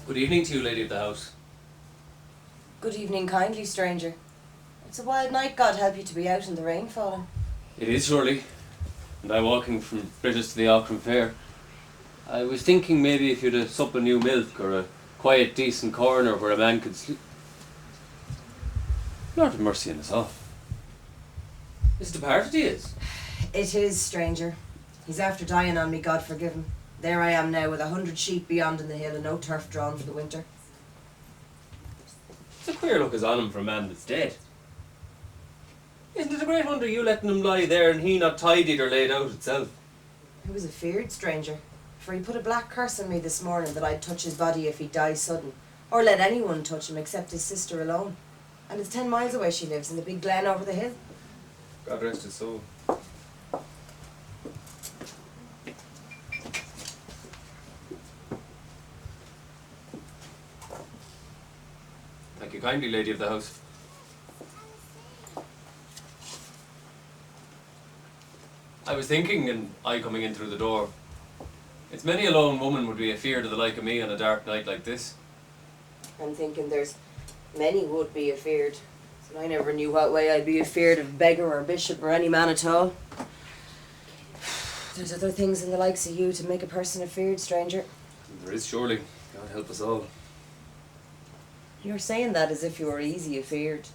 Good evening to you, lady of the house. Good evening kindly, stranger. It's a wild night, God help you to be out in the rain falling. It is surely. And I'm walking from British to the Auckland Fair. I was thinking maybe if you'd a sup of new milk or a quiet, decent corner where a man could sleep. Lord have mercy on us all. Is it departed he is? It is, stranger. He's after dying on me, God forgive him. There I am now with 100 sheep beyond in the hill and no turf drawn for the winter. It's a queer look is on him for a man that's dead. Isn't it a great wonder you letting him lie there and he not tidied or laid out itself? He was afeard, stranger, for he put a black curse on me this morning that I'd touch his body if he dies sudden, or let anyone touch him except his sister alone. And it's 10 miles away she lives, in the big glen over the hill. God rest his soul. Thank you kindly, lady of the house. I was thinking, and I coming in through the door, it's many a lone woman would be afeard of the like of me on a dark night like this. I'm thinking there's many would be afeard. So I never knew what way I'd be afeard of beggar or bishop or any man at all. There's other things in the likes of you to make a person afeard, stranger. There is surely. God help us all. You're saying that as if you were easy afeard.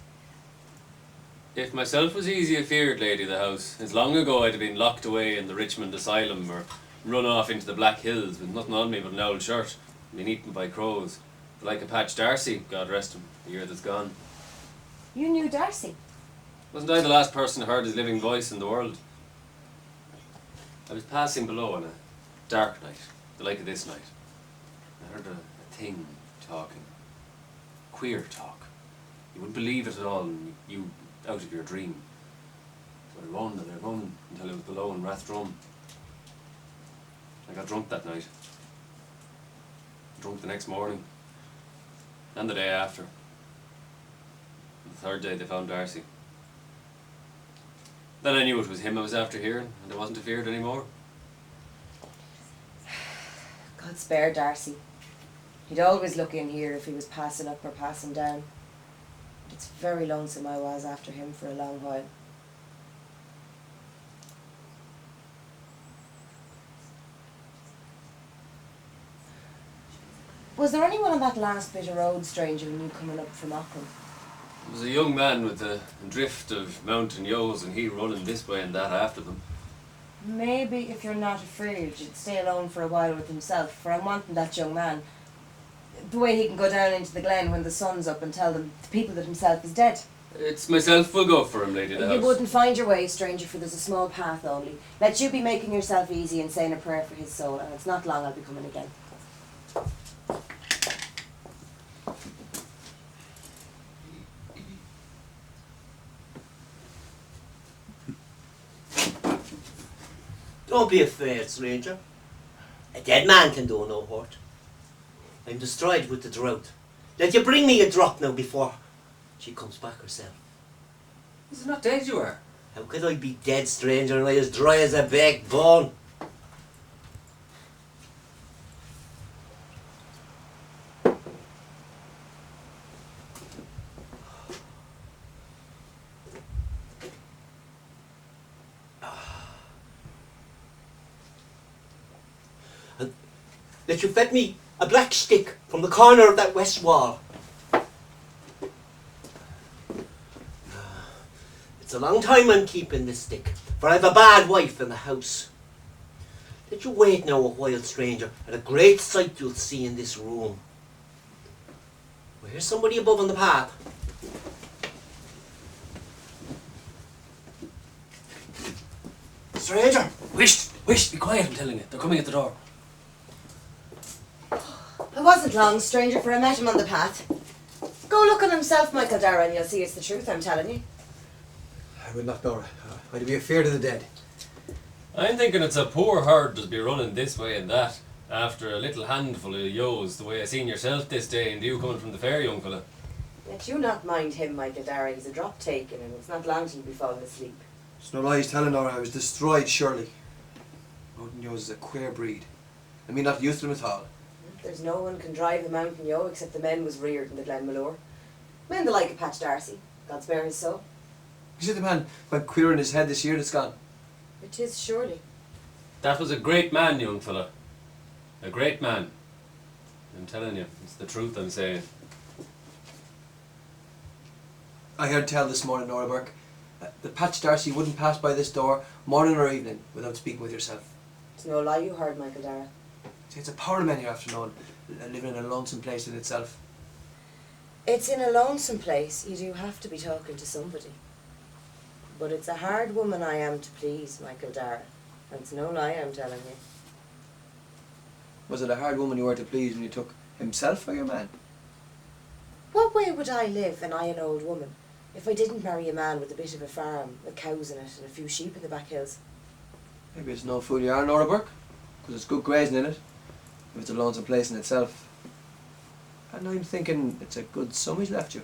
If myself was easy afeard, lady of the house, as long ago I'd have been locked away in the Richmond Asylum or run off into the Black Hills with nothing on me but an old shirt and been eaten by crows. Like a Patch Darcy, God rest him, the year that's gone. You knew Darcy? Wasn't I the last person who heard his living voice in the world? I was passing below on a dark night, the like of this night. I heard a thing talking. Queer talk. You wouldn't believe it at all, and you out of your dream. So I run until I was below in Rathdrum. I got drunk that night. Drunk the next morning. And the day after. The third day they found Darcy. Then I knew it was him I was after hearing, and I wasn't afeard anymore. God spare Darcy. He'd always look in here if he was passing up or passing down. But it's very lonesome I was after him for a long while. Was there anyone on that last bit of road, stranger, when you coming up from Auckland? There was a young man with a drift of mountain yos, and he running this way and that after them. Maybe if you're not afraid, you'd stay alone for a while with himself, for I'm wanting that young man. The way he can go down into the glen when the sun's up and tell them, the people, that himself is dead. It's myself will go for him, lady of the house. You wouldn't find your way, stranger, for there's a small path only. Let you be making yourself easy and saying a prayer for his soul, and it's not long I'll be coming again. Don't be afraid, stranger. A dead man can do no hurt. I'm destroyed with the drought. Let you bring me a drop now before she comes back herself. Is it not dead you are? How could I be dead, stranger, and I as dry as a baked bone? Let you fetch me a black stick from the corner of that west wall. It's a long time I'm keeping this stick, for I've a bad wife in the house. Let you wait now a while, stranger, and a great sight you'll see in this room. Well, here's somebody above on the path. Stranger! Whisht, be quiet, I'm telling you. They're coming at the door. I wasn't long, stranger, for I met him on the path. Go look on himself, Michael Darrell, and you'll see it's the truth, I'm telling you. I would not, Nora. I'd be afeard of the dead. I'm thinking it's a poor herd that's be running this way and that after a little handful of yos, the way I seen yourself this day and you coming from the fair, young fella. Let you not mind him, Michael Darrell. He's a drop taken, and it's not long till he'll be falling asleep. It's no lies telling, Nora. I was destroyed, surely. Mountain Yos is a queer breed. I mean, not used to them at all. There's no one can drive a mountain yo except the men was reared in the Glenmalure. Men the like of Patch Darcy, God spare his soul. You see the man went queer in his head this year that's gone. It is surely. That was a great man, young fella. A great man. I'm telling you, it's the truth I'm saying. I heard tell this morning, Nora Burke, that Patch Darcy wouldn't pass by this door, morning or evening, without speaking with yourself. It's no lie you heard, Michael Dara. See, it's a power of men here afternoon, living in a lonesome place in itself. It's in a lonesome place, you do have to be talking to somebody. But it's a hard woman I am to please, Michael Dara. And it's no lie I'm telling you. Was it a hard woman you were to please when you took himself for your man? What way would I live, and I an old woman, if I didn't marry a man with a bit of a farm, with cows in it and a few sheep in the back hills? Maybe it's no fool you are, Nora Burke, because it's good grazing in it, if it's a lonesome place in itself. And I'm thinking it's a good sum he's left you.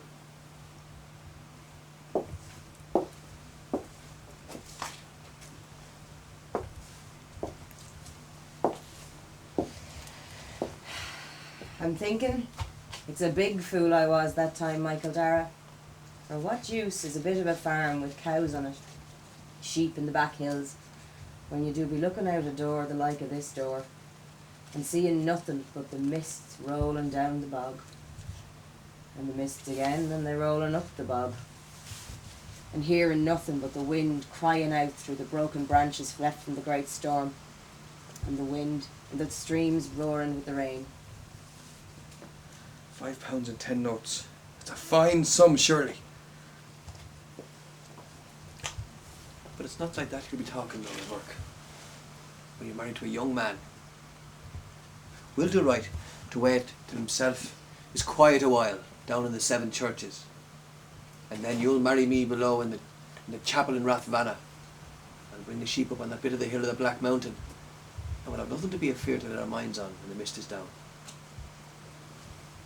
I'm thinking it's a big fool I was that time, Michael Dara. For what use is a bit of a farm with cows on it, sheep in the back hills, when you do be looking out a door the like of this door, and seeing nothing but the mists rolling down the bog, and the mists again, and they're rolling up the bog, and hearing nothing but the wind crying out through the broken branches left from the great storm, and the wind, and the streams roaring with the rain. £5 and 10 notes. It's a fine sum, surely. But it's not like that you'll be talking, Nora Burke, when you're married to a young man. We'll do right to wait till himself is quiet a while down in the 7 churches, and then you'll marry me below in the chapel in Rathvanna, and bring the sheep up on that bit of the hill of the Black Mountain, and we'll have nothing to be afeard of our minds on when the mist is down.